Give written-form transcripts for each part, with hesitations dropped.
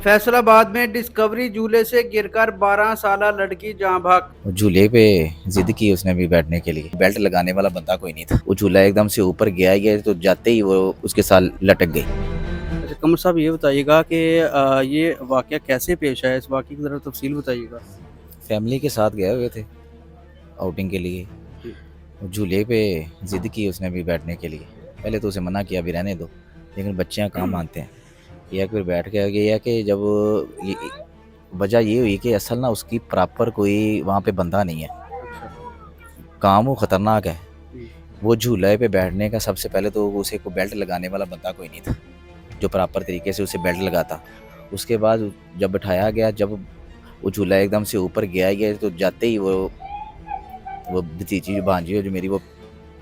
फैसलाबाद में डिस्कवरी झूले से गिरकर 12 साला लड़की जाँ भाग। झूले पे जिद की उसने भी बैठने के लिए। बेल्ट लगाने वाला बंदा कोई नहीं था। वो झूला एकदम से ऊपर गया तो जाते ही वो उसके साथ लटक गई। अच्छा कमर साहब, ये बताइएगा कि ये वाकया कैसे पेश आया, इस वाकये की ज़रा तफसील बताइएगा। फैमिली के साथ गए हुए थे आउटिंग के लिए। जी। झूले पे जिद की उसने भी बैठने के लिए। पहले तो उसे मना किया भी रहने दो, लेकिन बच्चियां कहाँ मानते हैं। या फिर बैठ के गया कि जब ये वजह ये हुई कि असल ना उसकी प्रॉपर कोई वहाँ पे बंदा नहीं है। अच्छा। काम वो ख़तरनाक है। जी। वो झूले पे बैठने का सबसे पहले तो उसे को बेल्ट लगाने वाला बंदा कोई नहीं था जो प्रॉपर तरीके से उसे बेल्ट लगाता। उसके बाद जब बैठाया गया, जब वो झूला एकदम से ऊपर गया तो जाते ही वो भतीजी भांजी है जो मेरी, वो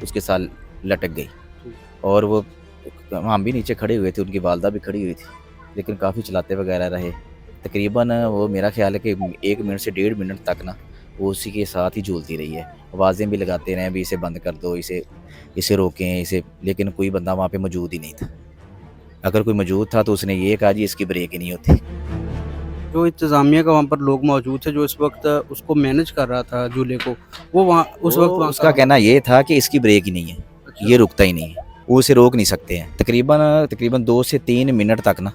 उसके साथ लटक गई। जी। और वो हम भी नीचे खड़े हुए थे, उनकी वालदा भी खड़ी हुई थी, लेकिन काफ़ी चलाते वगैरह रहे। तकरीबन वो मेरा ख्याल है कि 1 मिनट से 1.5 मिनट तक ना वो उसी के साथ ही झूलती रही है। आवाज़ें भी लगाते रहे भी इसे बंद कर दो, इसे रोकें इसे, लेकिन कोई बंदा वहाँ पे मौजूद ही नहीं था। अगर कोई मौजूद था तो उसने ये कहा जी इसकी ब्रेक ही नहीं होती। जो इंतज़ामिया का वहाँ पर लोग मौजूद थे जो इस वक्त उसको मैनेज कर रहा था झूले को, वो वहाँ उस वक्त वहाँ उसका कहना ये था कि इसकी ब्रेक ही नहीं है, अच्छा। ये रुकता ही नहीं है, वो इसे रोक नहीं सकते हैं। तकरीबन 2 से 3 मिनट तक ना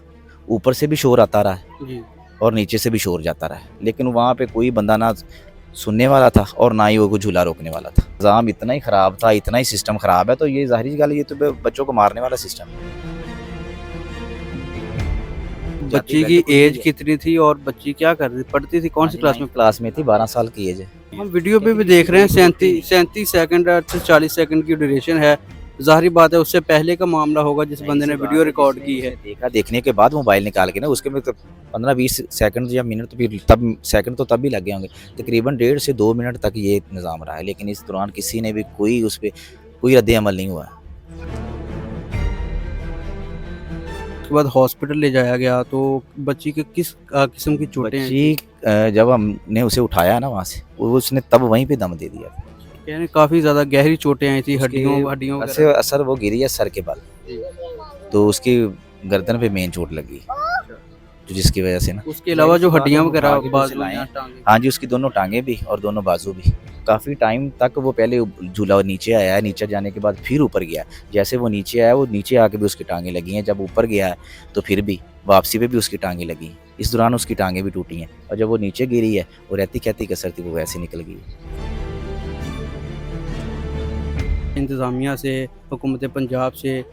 ऊपर से भी शोर आता रहा है जी। और नीचे से भी शोर जाता रहा है, लेकिन वहाँ पे कोई बंदा ना सुनने वाला था और ना ही वो कोई झूला रोकने वाला था। निज़ाम इतना ही ख़राब था, इतना ही सिस्टम ख़राब है, तो ये ज़ाहिर सी गल है, ये तो बच्चों को मारने वाला सिस्टम है। बच्ची की एज कितनी थी और बच्ची क्या कर रही पढ़ती थी, कौन सी क्लास में? क्लास में थी, 12 साल की एज है। हम वीडियो पे भी देख रहे हैं 37 सेकंड से 40 सेकंड की ड्यूरेशन है। ज़ाहिर बात है उससे पहले का मामला होगा जिस बंदे ने वीडियो रिकॉर्ड की है। देखा, देखने के बाद मोबाइल निकाल के ना उसके में तो 15-20 सेकंड या मिनट तो फिर तब सेकंड तो तब भी लग गए होंगे। तकरीबन 1.5 से 2 मिनट तक ये निज़ाम रहा है, लेकिन इस दौरान किसी ने भी कोई उस पे कोई रद्द अमल नहीं हुआ। उसके बाद हॉस्पिटल ले जाया गया तो बच्ची के किस किस्म की चोटें हैं? बच्ची जब हमने उसे उठाया ना वहाँ से, उसने तब वहीं पे दम दे दिया। यानी काफ़ी ज़्यादा गहरी चोटें आई थी, हड्डियों से वगैरह। असर वो गिरी है सर के बल, जी। तो उसकी गर्दन पे मेन चोट लगी, तो जिसकी वजह से ना उसके अलावा जो हड्डियाँ वगैरह उठा के तो उसे बाजू लाए या हैं। टांगे। हाँ जी, उसकी दोनों टांगे भी और दोनों बाजू भी। काफ़ी टाइम तक वो पहले झूला नीचे आया है, नीचे जाने के बाद फिर ऊपर गया। जैसे वो नीचे आया, वो नीचे आके भी उसकी टांगें लगी हैं। जब ऊपर गया है तो फिर भी वापसी पे भी उसकी टांगें लगी हैं। इस दौरान उसकी टांगें भी टूटी हैं, और जब वो नीचे गिरी है वो रहती कहती कसर थी, वो वैसे निकल गई। इंतज़ामिया से, हुकूमत पंजाब से,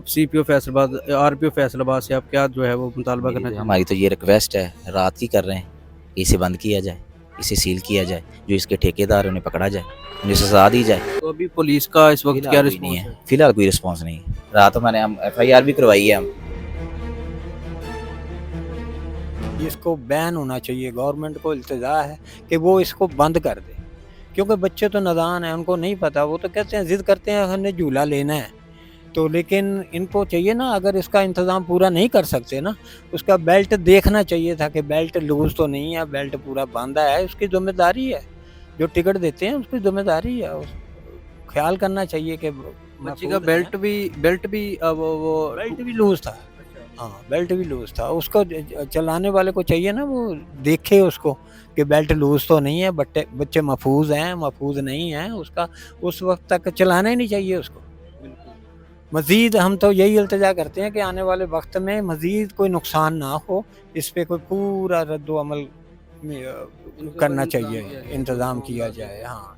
CPO फैसलाबाद, RPO फैसलाबाद से आप क्या जो है वो मुतालबा करना चाहेंगे? हमारी तो ये रिक्वेस्ट है, रात की कर रहे हैं, इसे बंद किया जाए, इसे सील किया जाए, जो इसके ठेकेदार हैं उन्हें पकड़ा जाए, उन्हें सजा दी जाए। तो अभी पुलिस का इस वक्त क्या फिलहाल कोई नहीं रिस्पॉन्स है, है? फिलहाल कोई रिस्पॉन्स नहीं है। रात मैंने हम FIR भी करवाई है। हम इसको बैन होना चाहिए। गवर्नमेंट को इल्तिजा है कि वो इसको बंद कर दे, क्योंकि बच्चे तो नादान हैं, उनको नहीं पता। वो तो कहते हैं, जिद करते हैं हमने झूला लेना है, तो लेकिन इनको चाहिए ना, अगर इसका इंतज़ाम पूरा नहीं कर सकते ना, उसका बेल्ट देखना चाहिए था कि बेल्ट लूज़ तो नहीं है, बेल्ट पूरा बांधा है। उसकी जिम्मेदारी है, जो टिकट देते हैं उसकी जिम्मेदारी है। ख्याल करना चाहिए कि बच्ची का बेल्ट भी वो बेल्ट भी लूज़ था। हाँ, बेल्ट भी लूज़ था। उसको चलाने वाले को चाहिए ना, वो देखे उसको कि बेल्ट लूज़ तो नहीं है, बच्चे महफूज हैं, महफूज नहीं हैं, उसका उस वक्त तक चलाना ही नहीं चाहिए उसको। मज़ीद हम तो यही इल्तिजा करते हैं कि आने वाले वक्त में मज़ीद कोई नुकसान ना हो, इस पे कोई पूरा रद्द अमल करना चाहिए, इंतज़ाम किया जाए। हाँ।